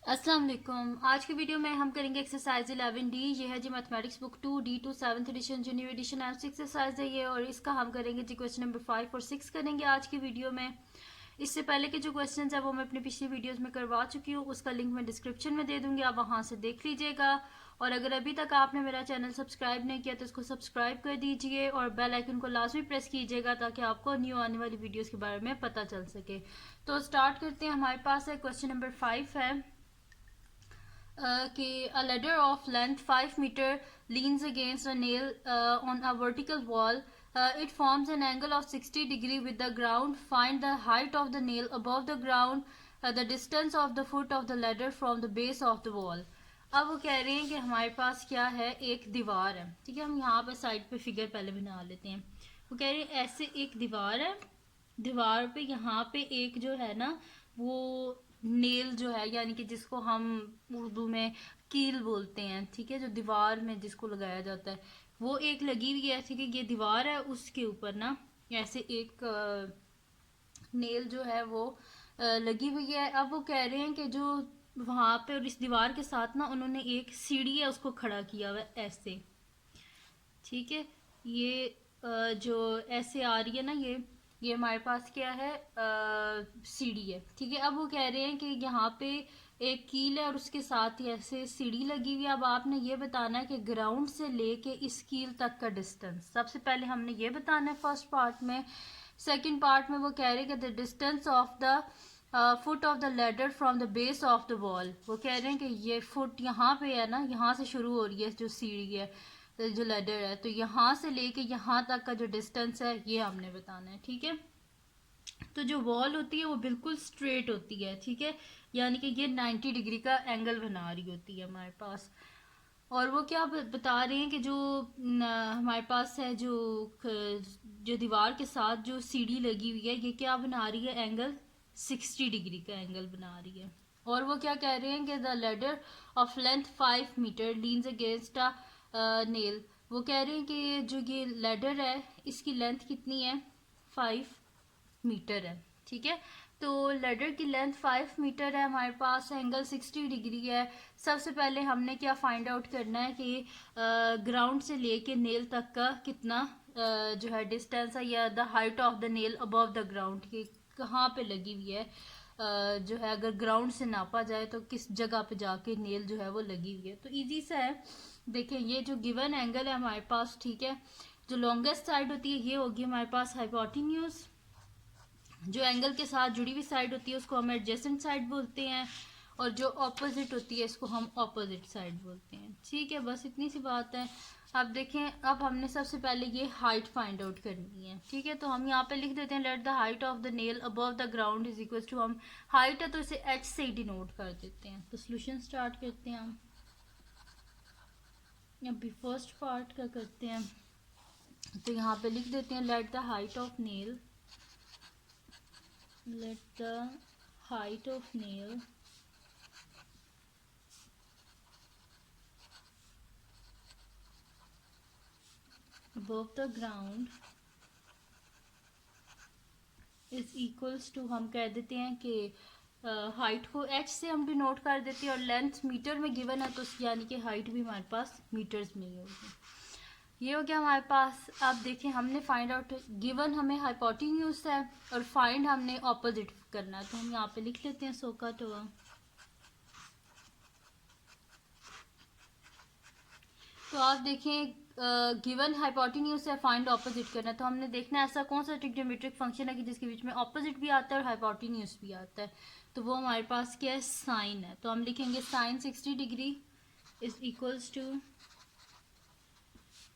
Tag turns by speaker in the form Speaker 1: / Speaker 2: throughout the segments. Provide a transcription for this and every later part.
Speaker 1: अस्सलाम वालेकुम। आज की वीडियो में हम करेंगे एक्सरसाइज 11D। ये है जी mathematics book 2D to 7th edition जो न्यू एडिशन एक्सरसाइज है ये, और इसका हम करेंगे जी क्वेश्चन नंबर 5 और 6 करेंगे आज की वीडियो में। इससे पहले के जो क्वेश्चंस है वो मैं अपनी पिछली वीडियोस में करवा चुकी हूँ, उसका लिंक मैं डिस्क्रिप्शन में दे दूंगी, आप वहां से देख लीजिएगा। और अगर अभी तक आपने मेरा चैनल सब्सक्राइब नहीं किया तो इसको सब्सक्राइब कर दीजिए और बेल आइकन को लाजमी प्रेस कीजिएगा ताकि आपको न्यू आने वाली वीडियोस के बारे में पता चल सके। तो स्टार्ट करते हैं। हमारे पास है क्वेश्चन नंबर 5 है कि a ladder of length 5 meter leans against a nail on a vertical wall. It forms an angle of 60 degree with the ground. Find the height of the nail above the ground, the distance of the foot of the ladder from the base of the wall. अब वो कह रहे हैं कि हमारे पास क्या है, एक दीवार है। ठीक है, हम यहाँ पे साइड पे फिगर पहले बना लेते हैं। वो कह रहे हैं ऐसे एक दीवार है, दीवार पे यहाँ पे एक जो है ना वो नेल जो है, यानी कि जिसको हम उर्दू में कील बोलते हैं, ठीक है, जो दीवार में जिसको लगाया जाता है वो एक लगी हुई है। ठीक है, ये दीवार है, उसके ऊपर ना ऐसे एक नेल जो है वो लगी हुई है। अब वो कह रहे हैं कि जो वहां पे और इस दीवार के साथ ना उन्होंने एक सीढ़ी है उसको खड़ा किया हुआ है ऐसे। ठीक है, ये जो ऐसे आ रही है ना, ये हमारे पास क्या है, सीढ़ी है। ठीक है, अब वो कह रहे हैं कि यहाँ पे एक कील है और उसके साथ ही ऐसे सीढ़ी लगी हुई है। अब आपने ये बताना है कि ग्राउंड से लेके इस कील तक का डिस्टेंस, सबसे पहले हमने ये बताना है फर्स्ट पार्ट में। सेकंड पार्ट में वो कह रहे हैं कि the distance of the foot of the ladder from the base of the wall. वो कह रहे हैं कि ये फुट यहाँ पे है ना, यहाँ से शुरू हो रही है जो सीढ़ी है, जो लेडर है, तो यहाँ से लेके यहाँ तक का जो डिस्टेंस है ये हमने बताना है। ठीक है, तो जो वॉल होती है वो बिल्कुल स्ट्रेट होती है। ठीक है, यानी कि ये 90 डिग्री का एंगल बना रही होती है हमारे पास। और वो क्या बता रहे हैं कि जो हमारे पास है जो दीवार के साथ जो सीढ़ी लगी हुई है ये क्या बना रही है, एंगल 60 डिग्री का एंगल बना रही है। और वो क्या कह रहे हैं कि the ladder of length 5 meter leans against a nail. वो कह रहे हैं कि जो ये लेडर है इसकी लेंथ कितनी है, 5 मीटर है। ठीक है, तो लेडर की लेंथ 5 मीटर है, हमारे पास एंगल 60 डिग्री है। सबसे पहले हमने क्या फाइंड आउट करना है कि ग्राउंड से लेके नेल तक का कितना जो है डिस्टेंस है, या the height of the nail above the ground की कहाँ पे लगी हुई है। जो है अगर ग्राउंड से नापा जाए तो किस जगह पे जाके नेल जो है वो लगी हुई है। तो इजी सा है, देखें ये जो गिवन एंगल है हमारे पास, ठीक है, जो लॉन्गेस्ट साइड होती है ये होगी हमारे पास हाइपोटेन्यूज। जो एंगल के साथ जुड़ी हुई साइड होती है उसको हम एडजेसेंट साइड बोलते हैं, और जो ऑपोजिट होती है इसको हम ऑपोजिट साइड बोलते हैं। ठीक है, बस इतनी सी बात है। अब देखें, अब हमने सबसे पहले ये हाइट फाइंड आउट करनी है। ठीक है, तो हम यहाँ पे लिख देते हैं let the height of the nail above the ground is equal to, हम हाइट है तो इसे एच से ही डिनोट कर देते हैं। तो सोल्यूशन स्टार्ट करते हैं हम। अभी फर्स्ट पार्ट का करते हैं, तो यहाँ पे लिख देते हैं let the height of nail, let the height of nail above the ground is equals to, हम कह देते हैं कि हाइट को h से हम डिनोट कर देते हैं और लेंथ मीटर में गिवन है तो यानी कि हाइट भी हमारे पास मीटर्स में ही होगी। ये हो गया हमारे पास। अब देखें, हमने फाइंड आउट, गिवन हमें हाइपोटेन्यूज है और फाइंड हमने ऑपोजिट करना है, तो हम यहाँ पे लिख लेते हैं सोकट हुआ। तो आप देखें, गिवन हाइपोटेन्यूज है, फाइंड ऑपोजिट करना है, तो हमने देखना है ऐसा कौन सा ट्रिग्नोमेट्रिक फंक्शन है कि जिसके बीच में ऑपोजिट भी आता है और हाइपोटेन्यूज भी आता है। तो वो हमारे पास क्या है, साइन है। तो हम लिखेंगे sine 60 degree is equals to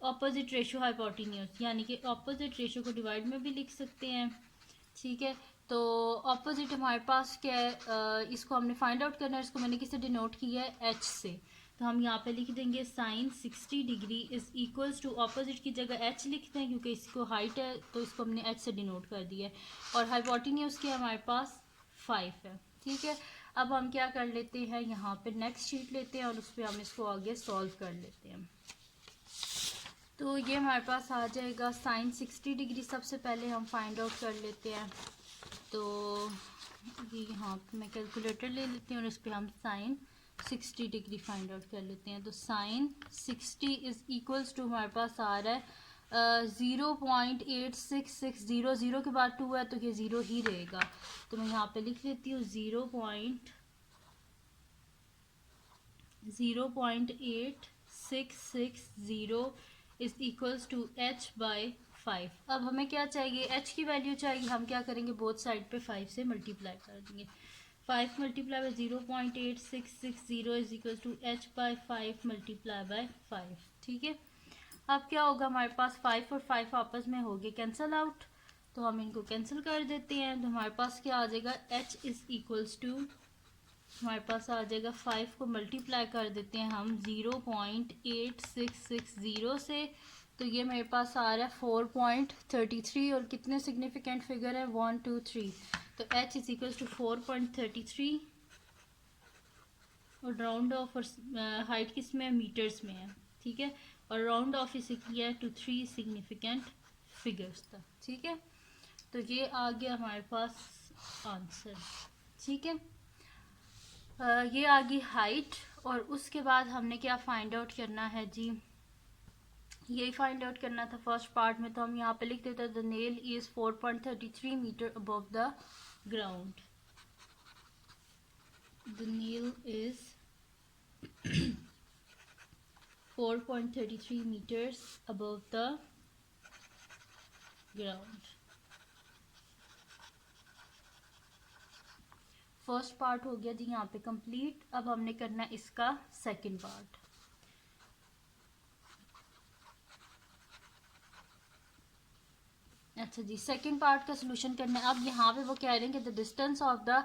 Speaker 1: opposite ratio hypotenuse, यानी कि ऑपोजिट रेशो को डिवाइड में भी लिख सकते हैं। ठीक है, तो ऑपोजिट हमारे पास क्या है, इसको हमने फाइंड आउट करना है, इसको मैंने किससे डिनोट किया है, एच से। तो हम यहाँ पे लिख देंगे sine 60 degree is equals to, opposite की जगह एच लिखते हैं क्योंकि इसको हाइट है तो इसको हमने एच से डिनोट कर दिया है, और हाइपोटेन्यूज की हमारे पास 5 है। ठीक है, अब हम क्या कर लेते हैं, यहाँ पे नेक्स्ट शीट लेते हैं और उस पर हम इसको आगे सॉल्व कर लेते हैं। तो ये हमारे पास आ जाएगा साइन 60 डिग्री, सबसे पहले हम फाइंड आउट कर लेते हैं। तो ये यहाँ पे मैं कैलकुलेटर ले लेती हूँ और इस पर हम साइन 60 डिग्री फाइंड आउट कर लेते हैं। तो साइन 60 इज इक्वल्स टू हमारे पास आ रहा है 0.8660, ज़ीरो के बाद 2 है तो ये ज़ीरो ही रहेगा। तो मैं यहाँ पे लिख लेती हूँ 0.8660 is equals to h by 5। अब हमें क्या चाहिए, h की वैल्यू चाहिए। हम क्या करेंगे, बोथ साइड पे 5 से मल्टीप्लाई कर देंगे। 5 multiply by 0.8660 is equal to h by 5 multiply by 5। ठीक है, अब क्या होगा, हमारे पास 5 और 5 आपस में हो गए कैंसल आउट, तो हम इनको कैंसिल कर देते हैं। तो हमारे पास क्या आ जाएगा, h इज इक्वल्स टू हमारे पास आ जाएगा 5 को मल्टीप्लाई कर देते हैं हम 0.8660 से, तो ये मेरे पास आ रहा है 4.33 और कितने सिग्निफिकेंट फिगर है 1 2 3, तो h इज इक्वल टू 4.33 और राउंड ऑफ और हाइट किस में है, मीटर्स में है। ठीक है, और राउंड ऑफ इसे किया है टू 3 सिग्निफिकेंट फिगर्स तक। ठीक है, तो ये आ गया हमारे पास आंसर। ठीक है, ये आ गई हाइट, और उसके बाद हमने क्या फाइंड आउट करना है जी, यही फाइंड आउट करना था फर्स्ट पार्ट में। तो हम यहाँ पे लिख देते हैं the nail is 4.33 meter above the ground. The nail is 4.33 meters above the ground। First part हो गया जी यहाँ पे कंप्लीट। अब हमने करना है इसका सेकंड पार्ट। अच्छा जी, सेकंड पार्ट का सोल्यूशन करना है। अब यहाँ पे वो कह रहे हैं कि the distance of the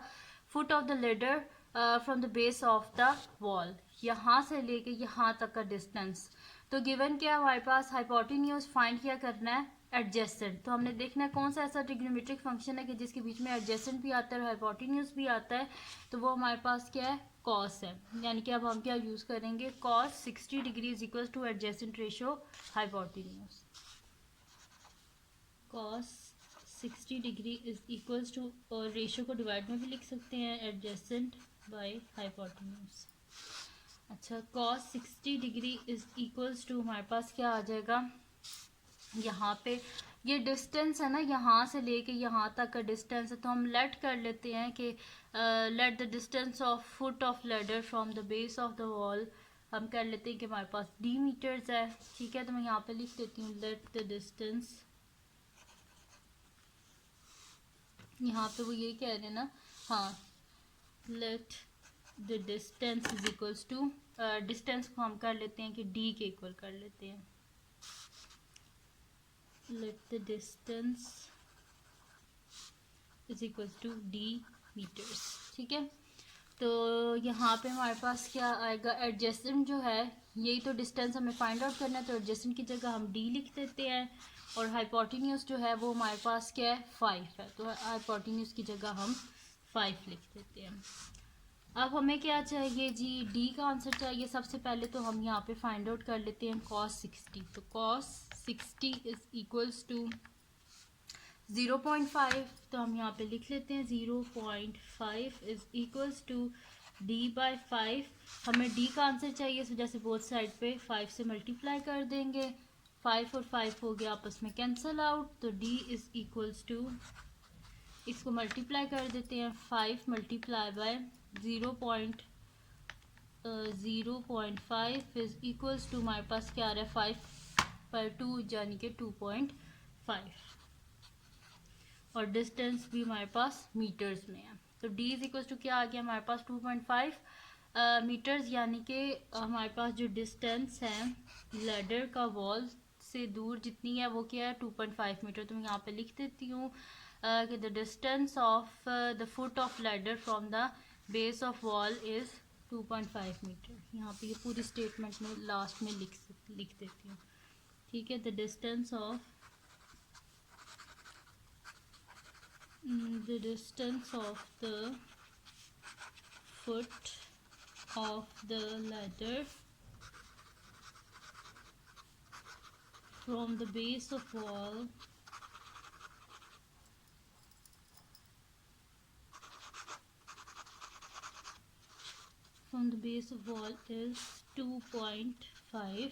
Speaker 1: foot of the ladder from the base of the wall, यहाँ से लेके यहाँ तक का डिस्टेंस। तो गिवन क्या है हमारे पास, हाइपोटेन्यूज फाइंड क्या करना है, एडजेसेंट। तो हमने देखना है कौन सा ऐसा ट्रिग्नोमेट्रिक फंक्शन है कि जिसके बीच में एडजेसेंट भी आता है और हाइपोटेन्यूज भी आता है, तो वो हमारे पास क्या है, कॉस है। यानी कि अब हम क्या यूज करेंगे, cos 60 degree is equal to adjacent ratio hypotenuse. Cos 60 degree is equals to, और रेशो को डिवाइड में भी लिख सकते हैं, एडजेसेंट बाय हाइपोटेन्यूज। अच्छा, cos 60 degree is equals to हमारे पास क्या आ जाएगा, यहाँ पे ये डिस्टेंस है ना, यहाँ से लेके यहाँ तक का डिस्टेंस है, तो हम लेट कर लेते हैं कि late the distance of foot of ladder from the base of the wall, हम कर लेते हैं कि हमारे पास d मीटर्स है। ठीक है, तो मैं यहाँ पे लिख देती हूँ लेट द डिस्टेंस, यहाँ पे वो ये कह रहे हैं ना, हाँ, let the distance is equals to, distance को हम कर लेते हैं कि d के इक्वल कर लेते हैं, let the distance is equals to d meters. ठीक है, तो यहाँ पे हमारे पास क्या आएगा, एडजेसेंट जो है, यही तो डिस्टेंस हमें फाइंड आउट करना है, तो एडजेसेंट की जगह हम d लिख देते हैं, और हाइपोटेन्यूज जो है वो हमारे पास क्या है, 5 है, तो हाइपोटेन्यूज की जगह हम 5 लिख देते हैं। अब हमें क्या चाहिए जी, d का आंसर चाहिए। सबसे पहले तो हम यहाँ पे फाइंड आउट कर लेते हैं cos 60, तो cos 60 इज इक्वल्स टू 0.5, तो हम यहाँ पे लिख लेते हैं 0.5 is equals to d by 5। हमें d का आंसर चाहिए, इस वजह से बोथ साइड पे 5 से मल्टीप्लाई कर देंगे, 5 और 5 हो गया आपस में कैंसल आउट, तो d इज इक्वल्स टू, इसको मल्टीप्लाई कर देते हैं, 5 multiply by 0.5 is equals to हमारे पास क्या आ रहा है, 5 पर 2 यानी कि 2.5, और डिस्टेंस भी हमारे पास मीटर्स में है, तो d इज इक्वल्स टू क्या आ गया हमारे पास 2.5 मीटर्स, यानी कि हमारे पास जो डिस्टेंस है लैडर का वॉल से दूर जितनी है वो क्या है, 2.5 मीटर। तो मैं यहाँ पे लिख देती हूँ कि the distance of the foot of ladder from the base of wall is 2.5 meter. यहाँ पे ये पूरी स्टेटमेंट में लास्ट में लिख देती हूँ। ठीक है, the distance of the foot of the ladder from the base of wall from the base of wall is 2.5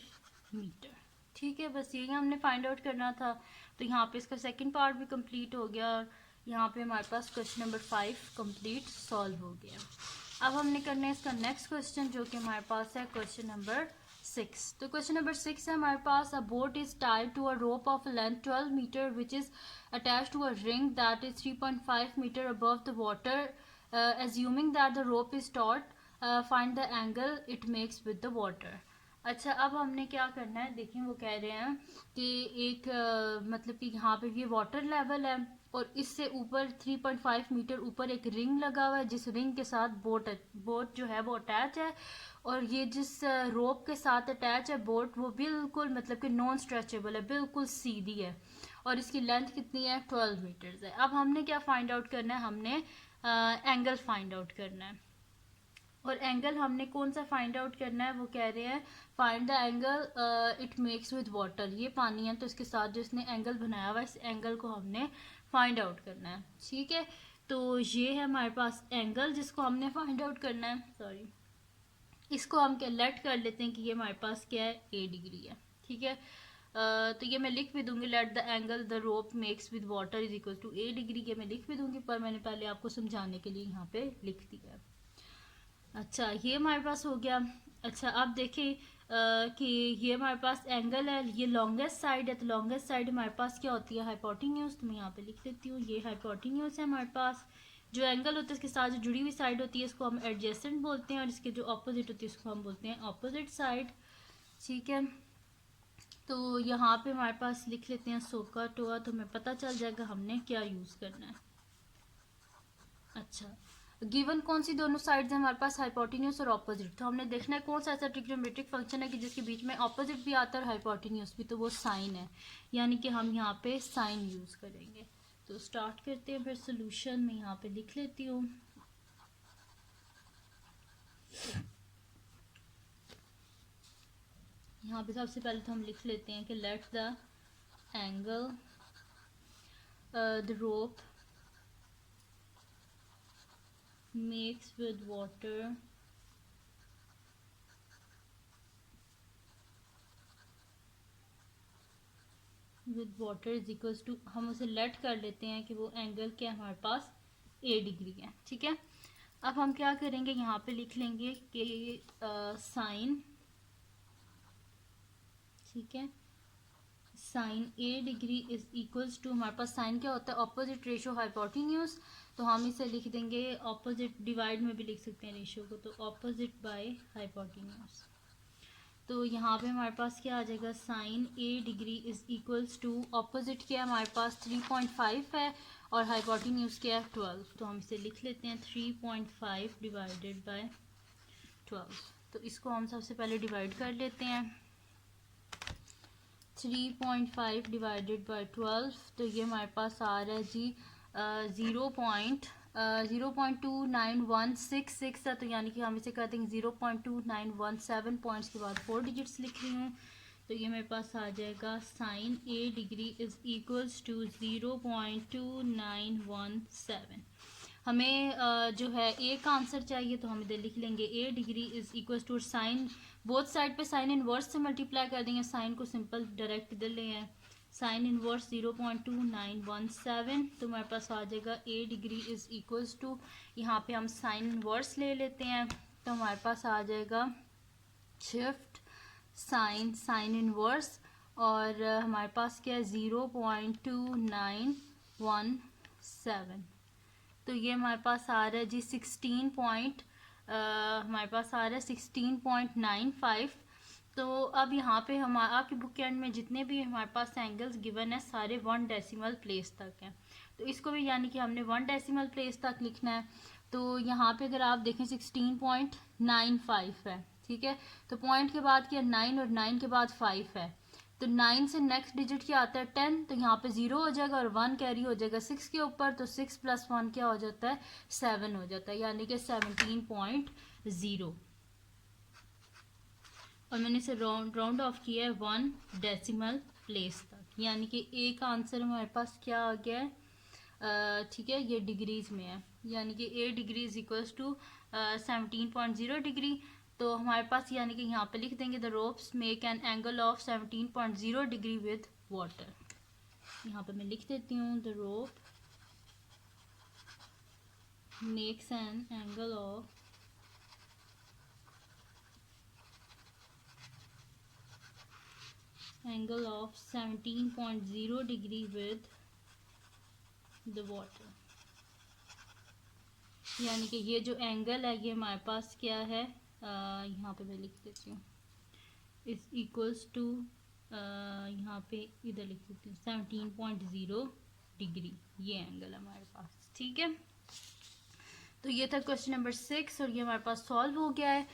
Speaker 1: metre. ठीक है, बस यही हमने फाइंड आउट करना था। तो यहाँ पे इसका सेकंड पार्ट भी कंप्लीट हो गया और यहाँ पे हमारे पास क्वेश्चन नंबर 5 कंप्लीट सॉल्व हो गया। अब हमने करना है इसका नेक्स्ट क्वेश्चन, जो कि हमारे पास है क्वेश्चन नंबर 6। तो क्वेश्चन नंबर 6 है हमारे पास, a boat is tied to a rope of length 12 metre which is attached to a ring that is 3.5 metre above the water, assuming that the rope is taut, find the angle it makes with the water। अच्छा, अब हमने क्या करना है, देखिए वो कह रहे हैं कि एक मतलब कि यहाँ पे ये वाटर लेवल है और इससे ऊपर 3.5 मीटर ऊपर एक रिंग लगा हुआ है, जिस रिंग के साथ बोट जो है वो अटैच है, और ये जिस रोप के साथ अटैच है बोट, वो बिल्कुल मतलब कि नॉन स्ट्रेचेबल है, बिल्कुल सीधी है, और इसकी लेंथ कितनी है, 12 मीटर्स है। अब हमने क्या फाइंड आउट करना है, हमने एंगल फाइंड आउट करना है। और एंगल हमने कौन सा फाइंड आउट करना है, वो कह रहे हैं find the angle it makes with water. ये पानी है तो इसके साथ जो इसने एंगल बनाया हुआ है, इस एंगल को हमने फाइंड आउट करना है। ठीक है, तो ये है हमारे पास एंगल जिसको हमने फाइंड आउट करना है। सॉरी, इसको हम लेट कर लेते हैं कि ये हमारे पास क्या है, ए डिग्री है। ठीक है, तो ये मैं लिख भी दूंगी, let the angle the rope makes with water is equal to a degree, के मैं लिख भी दूंगी, पर मैंने पहले आपको समझाने के लिए यहाँ पे लिख दिया है। अच्छा, ये हमारे पास हो गया। अच्छा, अब देखिए कि ये हमारे पास एंगल है, ये लॉन्गेस्ट साइड है, तो लॉन्गेस्ट साइड हमारे पास क्या होती है, हाइपोटेन्यूज। तो मैं यहाँ पे लिख देती हूँ, ये हाइपोटेन्यूज है हमारे पास। जो एंगल होता है इसके साथ जो जुड़ी हुई साइड होती है इसको हम एडजेसेंट बोलते हैं, और इसके जो ऑपोजिट होती है इसको हम बोलते हैं ऑपोजिट साइड। ठीक है, तो यहाँ पे हमारे पास लिख लेते हैं सोका टोआ, तो हमें पता चल जाएगा हमने क्या यूज़ करना है। अच्छा, गिवन कौन सी दोनों साइड्स हैं हमारे पास, हाइपोटेन्यूज और ऑपोजिट। तो हमने देखना है कौन सा ऐसा ट्रिग्नोमेट्रिक फंक्शन है कि जिसके बीच में ऑपोजिट भी आता है और हाइपोटेन्यूज भी, तो वो साइन है, यानी कि हम यहाँ पे साइन यूज करेंगे। तो स्टार्ट करते हैं फिर सोल्यूशन में, यहाँ पे लिख लेती हूँ। यहाँ पे सबसे पहले तो हम लिख लेते हैं कि late the angle the rope makes with water is equals to, हम उसे लेट कर लेते हैं कि वो एंगल क्या है हमारे पास, ए डिग्री है। ठीक है, अब हम क्या करेंगे, यहाँ पे लिख लेंगे कि साइन, ठीक है, sine a degree is equals to, हमारे पास साइन क्या होता है, ऑपोजिट रेशियो हाइपोटेन्यूज, तो हम इसे लिख देंगे ऑपोजिट, डिवाइड में भी लिख सकते हैं रेशियो को, तो ऑपोजिट बाय हाइपोटेन्यूज। तो यहाँ पे हमारे पास क्या आ जाएगा, sine a degree is equals to, opposite क्या है हमारे पास 3.5 है और हाइपोटेन्यूज क्या है 12, तो हम इसे लिख लेते हैं 3.5 डिवाइडेड बाय 12। तो इसको हम सबसे पहले डिवाइड कर लेते हैं, 3.5 डिवाइडेड बाय 12, तो ये हमारे पास आ रहा है जी 0.2916 है, तो यानी कि हम इसे कहते हैं 0.2917 पॉइंट्स के बाद 4 डिजिट्स लिख रही हूँ, तो ये मेरे पास आ जाएगा sine a degree is equals to 0.2917। हमें जो है ए का आंसर चाहिए, तो हम इधर लिख लेंगे A degree is equal to, sine both side पे साइन इनवर्स से मल्टीप्लाई कर देंगे, साइन को सिंपल डायरेक्ट इधर ले हैं, साइन इनवर्स 0.2917, तो हमारे पास आ जाएगा ए डिग्री इज इक्वल्स टू, यहाँ पे हम साइन इनवर्स ले लेते हैं, तो हमारे पास आ जाएगा शिफ्ट साइन, साइन इनवर्स, और हमारे पास क्या है 0.2917, तो ये हमारे पास आ रहा है जी 16.95। तो अब यहाँ पे हमारा आपकी बुक के एंड में जितने भी हमारे पास एंगल्स गिवन है सारे 1 डेसिमल प्लेस तक हैं, तो इसको भी यानी कि हमने 1 डेसिमल प्लेस तक लिखना है। तो यहाँ पे अगर आप देखें 16.95 है, ठीक है, तो पॉइंट के बाद क्या 9 और 9 के बाद 5 है, तो 9 से नेक्स्ट डिजिट क्या आता है 10, तो यहाँ पे 0 हो जाएगा और 1 कैरी हो जाएगा 6 के ऊपर, तो 6 + 1 क्या हो जाता है 7 हो जाता है, यानी कि 17.0, और मैंने इसे राउंड ऑफ किया है 1 डेसिमल प्लेस तक, यानी कि ए का आंसर हमारे पास क्या आ गया है, ठीक है, ये डिग्रीज में है, यानी कि A degree is equals to 17.0 degree. तो हमारे पास यानी कि यहाँ पे लिख देंगे the ropes make an angle of 17.0 degree with water. यहाँ पे मैं लिख देती हूँ the rope makes an angle of 17.0 degree with the water. यानी कि ये जो एंगल है ये हमारे पास क्या है, यहाँ पे मैं लिख देती हूँ इज इक्वल्स टू, यहाँ पे इधर लिख देती हूँ 17.0 डिग्री, ये एंगल है हमारे पास। ठीक है, तो ये था क्वेश्चन नंबर 6 और ये हमारे पास सॉल्व हो गया है।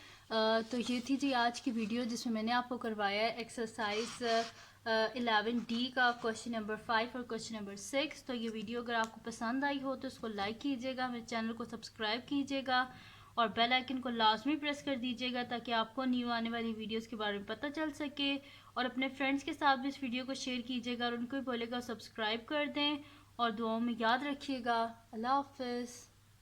Speaker 1: तो ये थी जी आज की वीडियो जिसमें मैंने आपको करवाया है एक्सरसाइज 11D का क्वेश्चन नंबर 5 और क्वेश्चन नंबर 6। तो ये वीडियो अगर आपको पसंद आई हो तो इसको लाइक कीजिएगा, मेरे चैनल को सब्सक्राइब कीजिएगा और बेल आइकन को लाजमी प्रेस कर दीजिएगा ताकि आपको न्यू आने वाली वीडियोस के बारे में पता चल सके। और अपने फ्रेंड्स के साथ भी इस वीडियो को शेयर कीजिएगा और उनको भी बोलेगा सब्सक्राइब कर दें और दुआओं में याद रखिएगा। अल्लाह हाफिज़।